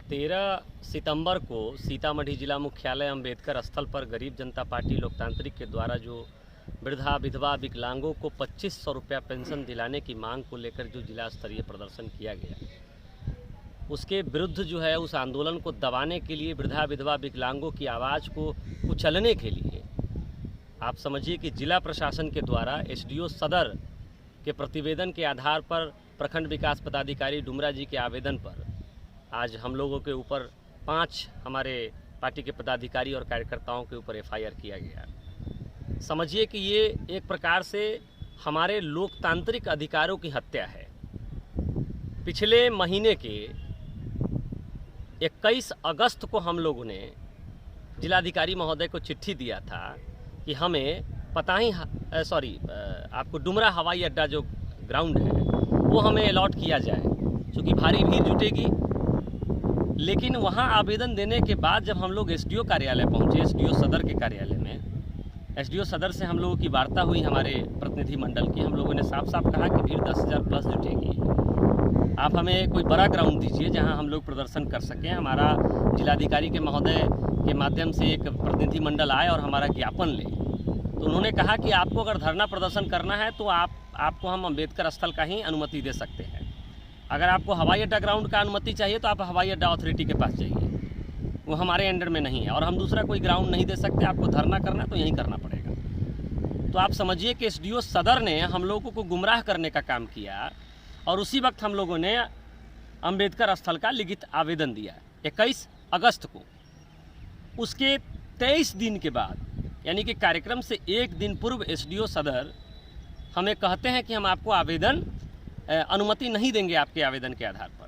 13 सितंबर को सीतामढ़ी जिला मुख्यालय अंबेडकर स्थल पर गरीब जनता पार्टी लोकतांत्रिक के द्वारा जो वृद्धा विधवा विकलांगों को 2500 रुपया पेंशन दिलाने की मांग को लेकर जो जिला स्तरीय प्रदर्शन किया गया, उसके विरुद्ध जो है उस आंदोलन को दबाने के लिए, वृद्धा विधवा विकलांगों की आवाज़ को कुचलने के लिए आप समझिए कि जिला प्रशासन के द्वारा एसडीओ सदर के प्रतिवेदन के आधार पर प्रखंड विकास पदाधिकारी डुमरा जी के आवेदन पर आज हम लोगों के ऊपर 5 हमारे पार्टी के पदाधिकारी और कार्यकर्ताओं के ऊपर एफआईआर किया गया। समझिए कि ये एक प्रकार से हमारे लोकतांत्रिक अधिकारों की हत्या है। पिछले महीने के 21 अगस्त को हम लोगों ने जिलाधिकारी महोदय को चिट्ठी दिया था कि हमें आपको डुमरा हवाई अड्डा जो ग्राउंड है वो हमें अलॉट किया जाए, क्योंकि भारी भीड़ जुटेगी। लेकिन वहाँ आवेदन देने के बाद जब हम लोग एसडीओ कार्यालय पहुँचे, एसडीओ सदर के कार्यालय में, एसडीओ सदर से हम लोगों की वार्ता हुई हमारे प्रतिनिधि मंडल की। हम लोगों ने साफ साफ कहा कि भीड़ 10,000 प्लस जुटेगी, आप हमें कोई बड़ा ग्राउंड दीजिए जहां हम लोग प्रदर्शन कर सकें। हमारा जिलाधिकारी के महोदय के माध्यम से एक प्रतिनिधि मंडल आए और हमारा ज्ञापन ले, तो उन्होंने कहा कि आपको अगर धरना प्रदर्शन करना है तो आपको हम अंबेडकर स्थल का ही अनुमति दे सकते हैं। अगर आपको हवाई अड्डा ग्राउंड का अनुमति चाहिए तो आप हवाई अड्डा अथॉरिटी के पास जाइए, वो हमारे अंडर में नहीं है और हम दूसरा कोई ग्राउंड नहीं दे सकते। आपको धरना करना है तो यहीं करना पड़ेगा। तो आप समझिए कि एसडीओ सदर ने हम लोगों को गुमराह करने का काम किया और उसी वक्त हम लोगों ने अंबेडकर स्थल का लिखित आवेदन दिया 21 अगस्त को। उसके 23 दिन के बाद, यानी कि कार्यक्रम से एक दिन पूर्व, एसडीओ सदर हमें कहते हैं कि हम आपको अनुमति नहीं देंगे आपके आवेदन के आधार पर।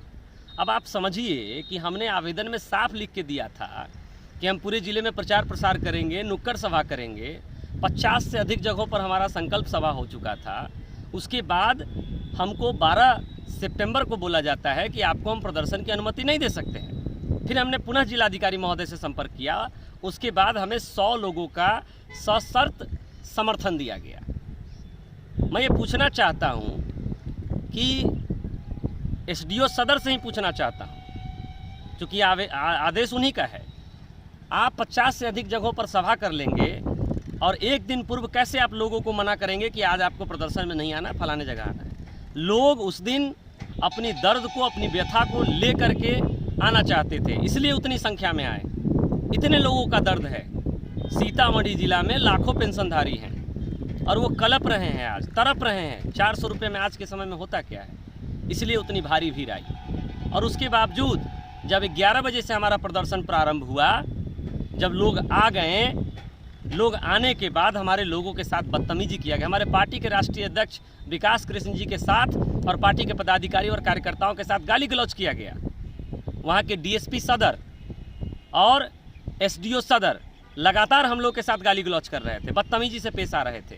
अब आप समझिए कि हमने आवेदन में साफ लिख के दिया था कि हम पूरे ज़िले में प्रचार प्रसार करेंगे, नुक्कड़ सभा करेंगे। 50 से अधिक जगहों पर हमारा संकल्प सभा हो चुका था। उसके बाद हमको 12 सितंबर को बोला जाता है कि आपको हम प्रदर्शन की अनुमति नहीं दे सकते हैं। फिर हमने पुनः जिलाधिकारी महोदय से संपर्क किया। उसके बाद हमें 100 लोगों का सशर्त समर्थन दिया गया। मैं ये पूछना चाहता हूँ कि एसडीओ सदर से ही पूछना चाहता हूँ, क्योंकि आदेश उन्हीं का है। आप 50 से अधिक जगहों पर सभा कर लेंगे और एक दिन पूर्व कैसे आप लोगों को मना करेंगे कि आज आपको प्रदर्शन में नहीं आना, फलाने जगह आना है। लोग उस दिन अपनी दर्द को, अपनी व्यथा को ले करके आना चाहते थे, इसलिए उतनी संख्या में आए। इतने लोगों का दर्द है। सीतामढ़ी जिला में लाखों पेंशनधारी हैं और वो कलप रहे हैं, आज तड़प रहे हैं। 400 रुपये में आज के समय में होता क्या है, इसलिए उतनी भारी भीड़ आई। और उसके बावजूद जब 11 बजे से हमारा प्रदर्शन प्रारंभ हुआ, जब लोग आ गए, लोग आने के बाद हमारे लोगों के साथ बदतमीजी किया गया। हमारे पार्टी के राष्ट्रीय अध्यक्ष विकास कृष्ण जी के साथ और पार्टी के पदाधिकारी और कार्यकर्ताओं के साथ गाली गलौज किया गया। वहाँ के डीएसपी सदर और एसडीओ सदर लगातार हम लोग के साथ गाली गलौज कर रहे थे, बदतमीजी से पेश आ रहे थे।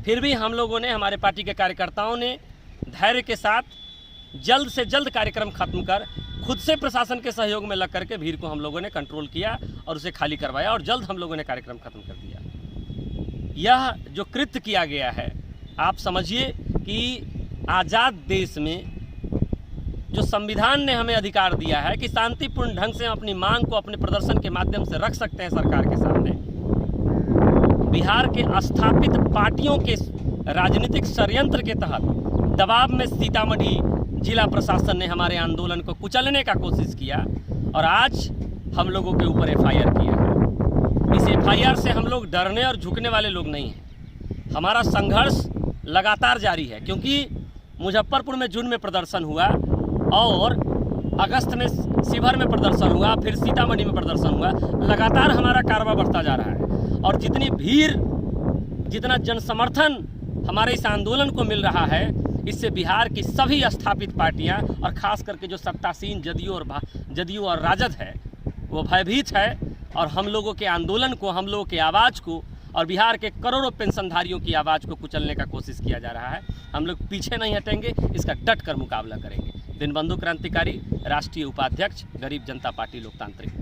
फिर भी हम लोगों ने, हमारे पार्टी के कार्यकर्ताओं ने धैर्य के साथ जल्द से जल्द कार्यक्रम खत्म कर खुद से प्रशासन के सहयोग में लग करके भीड़ को हम लोगों ने कंट्रोल किया और उसे खाली करवाया और जल्द हम लोगों ने कार्यक्रम खत्म कर दिया। यह जो कृत्य किया गया है, आप समझिए कि आज़ाद देश में जो संविधान ने हमें अधिकार दिया है कि शांतिपूर्ण ढंग से हम अपनी मांग को अपने प्रदर्शन के माध्यम से रख सकते हैं सरकार के सामने, बिहार के स्थापित पार्टियों के राजनीतिक षड्यंत्र के तहत दबाव में सीतामढ़ी जिला प्रशासन ने हमारे आंदोलन को कुचलने का कोशिश किया और आज हम लोगों के ऊपर एफआईआर किया है। इस एफआईआर से हम लोग डरने और झुकने वाले लोग नहीं हैं। हमारा संघर्ष लगातार जारी है, क्योंकि मुजफ्फरपुर में जून में प्रदर्शन हुआ और अगस्त में शिवहर में प्रदर्शन हुआ, फिर सीतामढ़ी में प्रदर्शन हुआ। लगातार हमारा कारवां बढ़ता जा रहा है और जितनी भीड़, जितना जनसमर्थन हमारे इस आंदोलन को मिल रहा है, इससे बिहार की सभी स्थापित पार्टियां और ख़ास करके जो सत्तासीन जदयू और राजद है, वो भयभीत है और हम लोगों के आंदोलन को, हम लोगों के आवाज़ को और बिहार के करोड़ों पेंशनधारियों की आवाज़ को कुचलने का कोशिश किया जा रहा है। हम लोग पीछे नहीं हटेंगे, इसका डट कर मुकाबला करेंगे। दिनबंधु क्रांतिकारी, राष्ट्रीय उपाध्यक्ष, गरीब जनता पार्टी लोकतांत्रिक।